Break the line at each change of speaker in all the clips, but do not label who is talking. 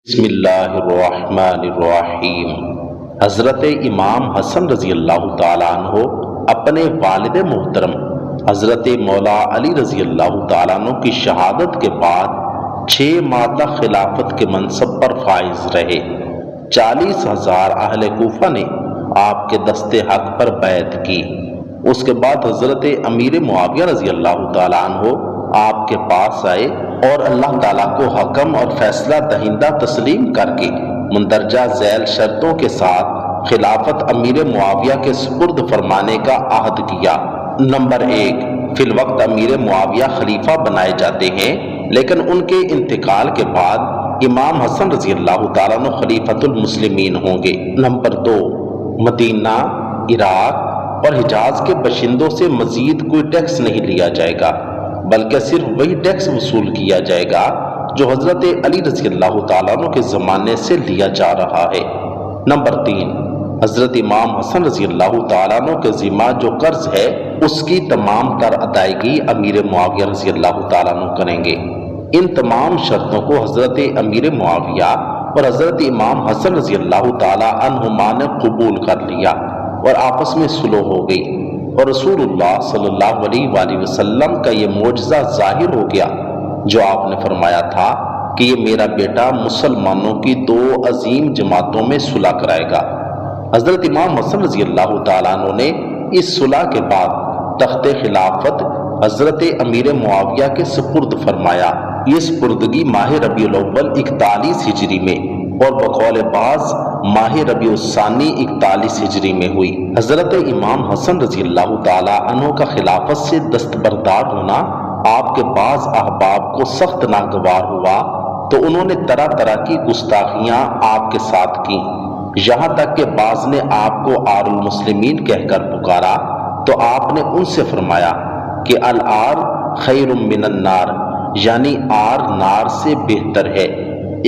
بسم اللہ الرحمن الرحیم۔ حضرت امام حسن رضی اللہ تعالیٰ عنہ اپنے والد محترم حضرت مولا علی رضی اللہ تعالیٰ عنہ کی شہادت کے بعد 6 ماہ تک خلافت کے منصب پر فائز رہے۔ 40,000 اہل کوفہ نے آپ کے دست حق پر بیعت کی۔ اس کے بعد حضرت امیر معاویہ رضی اللہ تعالیٰ عنہ آپ کے پاس آئے اور اللہ تعالیٰ کو حکم اور فیصلہ دہندہ تسلیم کر کے مندرجہ ذیل شرطوں کے ساتھ خلافت امیر معاویہ کے سپرد فرمانے کا عہد کیا۔ نمبر 1، فی الوقت امیر معاویہ خلیفہ بنائے جاتے ہیں، لیکن ان کے انتقال کے بعد امام حسن رضی اللہ تعالیٰ عنہ خلیفۃ المسلمین ہوں گے۔ نمبر 2، مدینہ، عراق اور حجاز کے باشندوں سے مزید کوئی ٹیکس نہیں لیا جائے گا، بلکہ صرف وہی ٹیکس وصول کیا جائے گا جو حضرت علی رضی اللہ تعالیٰ عنہ کے زمانے سے لیا جا رہا ہے۔ نمبر 3، حضرت امام حسن رضی اللہ تعالیٰ عنہ کے ذمہ جو قرض ہے اس کی تمام تر ادائیگی امیر معاویہ رضی اللہ تعالیٰ عنہ کریں گے۔ ان تمام شرطوں کو حضرت امیر معاویہ اور حضرت امام حسن رضی اللہ تعالیٰ عنہما نے قبول کر لیا اور آپس میں صلح ہو گئی، اور رسول اللہ صلی اللہ علیہ وآلہ وسلم کا یہ معجزہ ظاہر ہو گیا جو آپ نے فرمایا تھا کہ یہ میرا بیٹا مسلمانوں کی 2 عظیم جماعتوں میں صلح کرائے گا۔ حضرت امام حسن رضی اللہ تعالیٰ عنہ نے اس صلح کے بعد تخت خلافت حضرت امیر معاویہ کے سپرد فرمایا۔ یہ سپردگی ماہ ربیع الاول 41 ہجری میں اور بقول بعض ماہ ربیع الثانی 41 ہجری میں ہوئی۔ حضرت امام حسن رضی اللہ تعالیٰ عنہ کا خلافت سے دستبردار ہونا آپ کے بعض احباب کو سخت ناگوار ہوا، تو انہوں نے طرح طرح کی گستاخیاں آپ کے ساتھ کی، یہاں تک کہ بعض نے آپ کو آر المسلمین کہہ کر پکارا، تو آپ نے ان سے فرمایا کہ الآر خیر من النار، یعنی آر نار سے بہتر ہے۔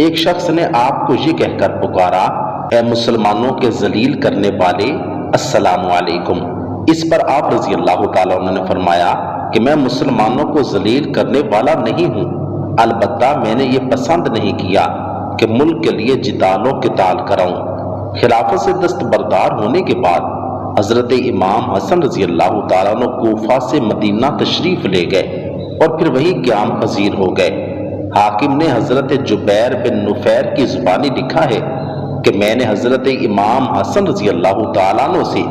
ایک شخص نے آپ کو یہ کہہ کر پکارا، اے مسلمانوں کے ذلیل کرنے والے، السلام علیکم۔ اس پر آپ رضی اللہ تعالیٰ عنہ نے فرمایا کہ میں مسلمانوں کو ذلیل کرنے والا نہیں ہوں، البتہ میں نے یہ پسند نہیں کیا کہ ملک کے لیے جدال و قتال کراؤں۔ خلافت سے دستبردار ہونے کے بعد حضرت امام حسن رضی اللہ تعالیٰ عنہ کوفہ سے مدینہ تشریف لے گئے اور پھر وہیں قیام پذیر ہو گئے۔ حاکم نے حضرت جبیر بن نفیر کی زبانی لکھا ہے کہ میں نے حضرت امام حسن رضی اللہ تعالیٰ عنہ سے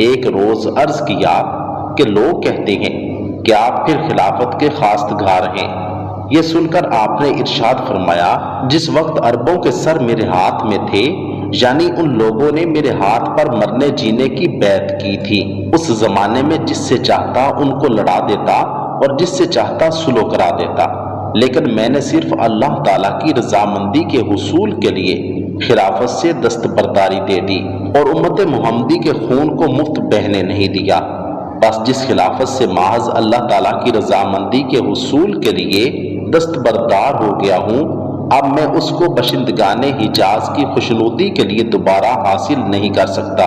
ایک روز عرض کیا کہ لوگ کہتے ہیں کہ آپ پھر خلافت کے خواستگار ہیں۔ یہ سن کر آپ نے ارشاد فرمایا، جس وقت عربوں کے سر میرے ہاتھ میں تھے، یعنی ان لوگوں نے میرے ہاتھ پر مرنے جینے کی بیعت کی تھی، اس زمانے میں جس سے چاہتا ان کو لڑا دیتا اور جس سے چاہتا صلح کرا دیتا، لیکن میں نے صرف اللہ تعالیٰ کی رضامندی کے حصول کے لیے خلافت سے دستبرداری دے دی اور امت محمدی کے خون کو مفت بہنے نہیں دیا۔ بس جس خلافت سے محض اللہ تعالیٰ کی رضامندی کے حصول کے لیے دستبردار ہو گیا ہوں، اب میں اس کو باشندگان حجاز کی خوشنودی کے لیے دوبارہ حاصل نہیں کر سکتا۔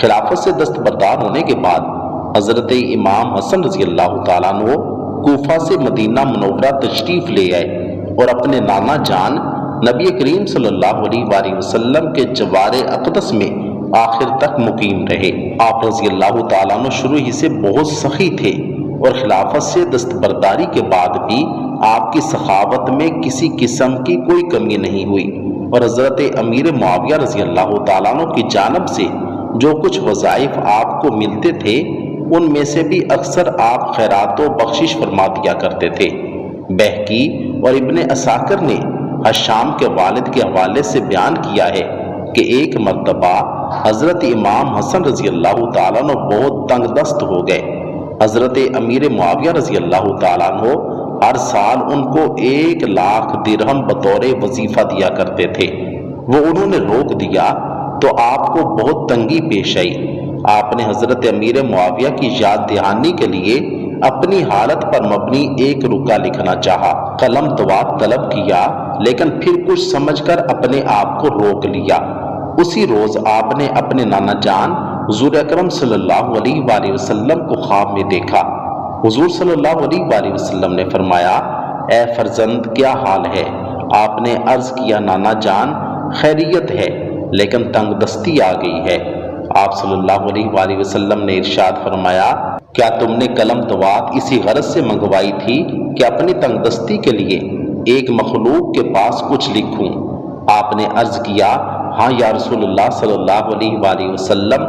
خلافت سے دستبردار ہونے کے بعد حضرت امام حسن رضی اللہ تعالیٰ عنہ کوفہ سے مدینہ منورہ تشریف لے آئے اور اپنے نانا جان نبی کریم صلی اللہ علیہ وآلہ وسلم کے جوار اقدس میں آخر تک مقیم رہے۔ آپ رضی اللہ تعالیٰ عنہ شروع ہی سے بہت سخی تھے اور خلافت سے دستبرداری کے بعد بھی آپ کی سخاوت میں کسی قسم کی کوئی کمی نہیں ہوئی، اور حضرت امیر معاویہ رضی اللہ تعالیٰ عنہ کی جانب سے جو کچھ وظائف آپ کو ملتے تھے ان میں سے بھی اکثر آپ خیرات و بخشش فرما دیا کرتے تھے۔ بہقی اور ابن عساکر نے حشام کے والد کے حوالے سے بیان کیا ہے کہ ایک مرتبہ حضرت امام حسن رضی اللہ تعالیٰ عنہ بہت تنگ دست ہو گئے۔ حضرت امیر معاویہ رضی اللہ تعالیٰ عنہ ہر سال ان کو 1,00,000 درہم بطور وظیفہ دیا کرتے تھے، وہ انہوں نے روک دیا تو آپ کو بہت تنگی پیش آئی۔ آپ نے حضرت امیر معاویہ کی یاد دہانی کے لیے اپنی حالت پر مبنی ایک رکا لکھنا چاہا، قلم دوات طلب کیا، لیکن پھر کچھ سمجھ کر اپنے آپ کو روک لیا۔ اسی روز آپ نے اپنے نانا جان حضور اکرم صلی اللہ علیہ وآلہ وسلم کو خواب میں دیکھا۔ حضور صلی اللہ علیہ وآلہ وسلم نے فرمایا، اے فرزند کیا حال ہے؟ آپ نے عرض کیا نانا جان خیریت ہے لیکن تنگ دستی آ گئی ہے۔ آپ صلی اللہ علیہ وآلہ وسلم نے ارشاد فرمایا کیا تم نے قلم دوات اسی غرض سے منگوائی تھی کہ اپنی تنگ دستی کے لیے ایک مخلوق کے پاس کچھ لکھوں؟ آپ نے عرض کیا ہاں یا رسول اللہ صلی اللہ علیہ وآلہ وسلم۔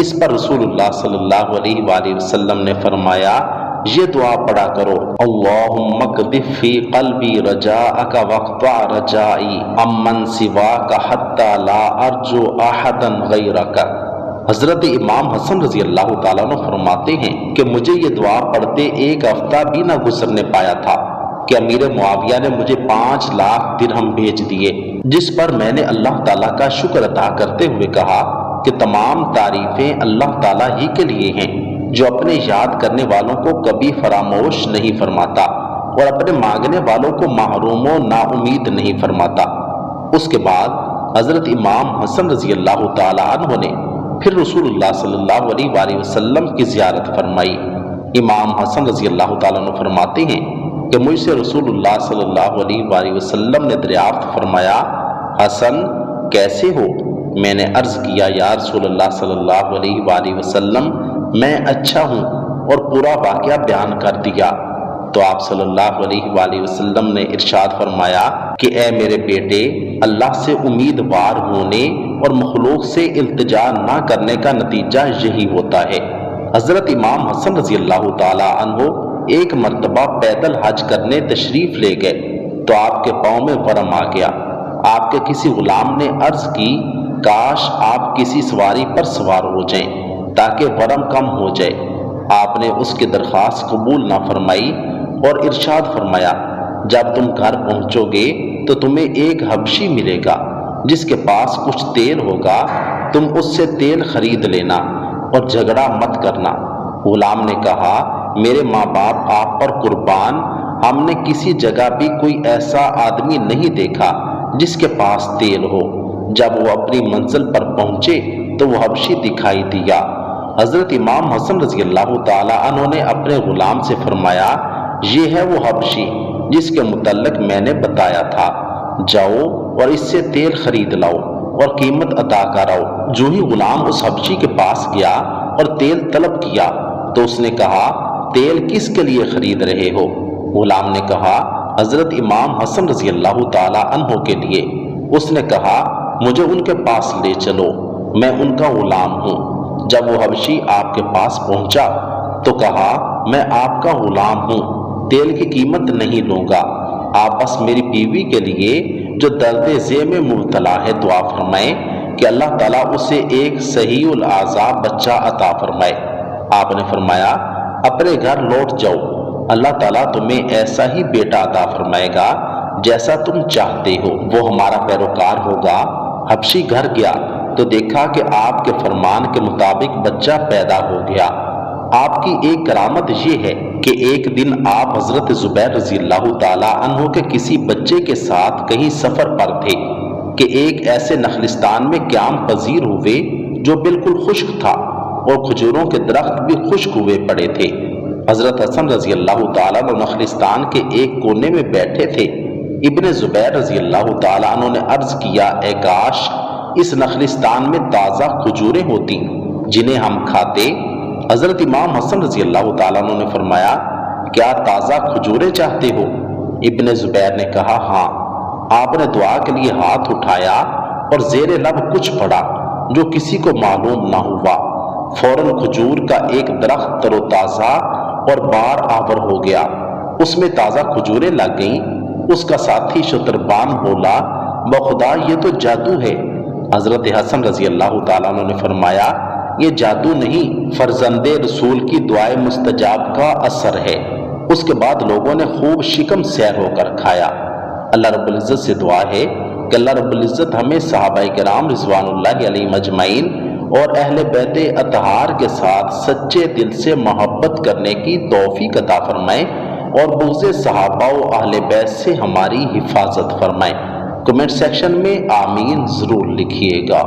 اس پر رسول اللہ صلی اللہ علیہ وآلہ وسلم نے فرمایا یہ دعا پڑھا کرو اللہم اکذف فی قلبی رجاءک واقطع رجائی امن سواک حتی لا ارجو احدا غیرک۔ حضرت امام حسن رضی اللہ تعالیٰ عنہ فرماتے ہیں کہ مجھے یہ دعا پڑھتے ایک ہفتہ بھی نہ گزرنے پایا تھا کہ امیر معاویہ نے مجھے 5 لاکھ درہم بھیج دیے، جس پر میں نے اللہ تعالیٰ کا شکر ادا کرتے ہوئے کہا کہ تمام تعریفیں اللہ تعالیٰ ہی کے لیے ہیں جو اپنے یاد کرنے والوں کو کبھی فراموش نہیں فرماتا اور اپنے مانگنے والوں کو محروم و نا امید نہیں فرماتا۔ اس کے بعد حضرت امام حسن رضی اللہ تعالیٰ عنہ نے پھر رسول اللہ صلی اللہ علیہ وآلہ وسلم کی زیارت فرمائی۔ امام حسن رضی اللہ تعالیٰ عنہ فرماتے ہیں کہ مجھ سے رسول اللہ صلی اللہ علیہ وآلہ وسلم نے دریافت فرمایا حسن کیسے ہو؟ میں نے عرض کیا یا رسول اللہ صلی اللہ علیہ وآلہ وسلم میں اچھا ہوں اور پورا واقعہ بیان کر دیا تو آپ صلی اللہ علیہ وآلہ وسلم نے ارشاد فرمایا کہ اے میرے بیٹے اللہ سے امیدوار ہونے اور مخلوق سے التجا نہ کرنے کا نتیجہ یہی ہوتا ہے۔ حضرت امام حسن رضی اللہ تعالی عنہ ایک مرتبہ پیدل حج کرنے تشریف لے گئے تو آپ کے پاؤں میں ورم آ گیا۔ آپ کے کسی غلام نے عرض کی کاش آپ کسی سواری پر سوار ہو جائیں تاکہ ورم کم ہو جائے۔ آپ نے اس کی درخواست قبول نہ فرمائی اور ارشاد فرمایا جب تم گھر پہنچو گے تو تمہیں ایک حبشی ملے گا جس کے پاس کچھ تیل ہوگا، تم اس سے تیل خرید لینا اور جھگڑا مت کرنا۔ غلام نے کہا میرے ماں باپ آپ پر قربان، ہم نے کسی جگہ بھی کوئی ایسا آدمی نہیں دیکھا جس کے پاس تیل ہو۔ جب وہ اپنی منزل پر پہنچے تو وہ حبشی دکھائی دیا۔ حضرت امام حسن رضی اللہ تعالی عنہ نے اپنے غلام سے فرمایا یہ ہے وہ حبشی جس کے متعلق میں نے بتایا تھا، جاؤ اور اس سے تیل خرید لاؤ اور قیمت ادا کراؤ۔ جو ہی غلام اس حبشی کے پاس گیا اور تیل طلب کیا تو اس نے کہا تیل کس کے لیے خرید رہے ہو؟ غلام نے کہا حضرت امام حسن رضی اللہ تعالی عنہ کے لیے۔ اس نے کہا مجھے ان کے پاس لے چلو، میں ان کا غلام ہوں۔ جب وہ حبشی آپ کے پاس پہنچا تو کہا میں آپ کا غلام ہوں، تیل کی قیمت نہیں لوں گا، آپ بس میری بیوی کے لیے جو درد ذہ میں مبتلا ہے دعا فرمائیں کہ اللہ تعالیٰ اسے ایک صحیح الاعضاء بچہ عطا فرمائے۔ آپ نے فرمایا اپنے گھر لوٹ جاؤ، اللہ تعالیٰ تمہیں ایسا ہی بیٹا عطا فرمائے گا جیسا تم چاہتے ہو، وہ ہمارا پیروکار ہوگا۔ حبشی گھر گیا تو دیکھا کہ آپ کے فرمان کے مطابق بچہ پیدا ہو گیا۔ آپ کی ایک کرامت یہ ہے کہ ایک دن آپ حضرت زبیر رضی اللہ تعالی عنہ کے کسی بچے کے ساتھ کہیں سفر پر تھے کہ ایک ایسے نخلستان میں قیام پذیر ہوئے جو بالکل خشک تھا اور کھجوروں کے درخت بھی خشک ہوئے پڑے تھے۔ حضرت حسن رضی اللہ تعالیٰ عنہ نخلستان کے ایک کونے میں بیٹھے تھے۔ ابن زبیر رضی اللہ تعالیٰ عنہ نے عرض کیا اے کاش اس نخلستان میں تازہ کھجوریں ہوتی جنہیں ہم کھاتے۔ حضرت امام حسن رضی اللہ تعالیٰ عنہ نے فرمایا کیا تازہ کھجوریں چاہتے ہو؟ ابن زبیر نے کہا ہاں۔ آپ نے دعا کے لیے ہاتھ اٹھایا اور زیر لب کچھ پڑا جو کسی کو معلوم نہ ہوا۔ فوراً کھجور کا ایک درخت تر و تازہ اور بار آور ہو گیا، اس میں تازہ کھجوریں لگ گئیں۔ اس کا ساتھی شتربان بولا بخدا یہ تو جادو ہے۔ حضرت حسن رضی اللہ تعالیٰ عنہ نے فرمایا یہ جادو نہیں، فرزند رسول کی دعائے مستجاب کا اثر ہے۔ اس کے بعد لوگوں نے خوب شکم سیر ہو کر کھایا۔ اللہ رب العزت سے دعا ہے کہ اللہ رب العزت ہمیں صحابہ کرام رضوان اللہ علیہم اجمعین اور اہل بیت اطہار کے ساتھ سچے دل سے محبت کرنے کی توفیق عطا فرمائے اور بغض صحابہ و اہل بیت سے ہماری حفاظت فرمائے۔ کمنٹ سیکشن میں آمین ضرور لکھیے گا۔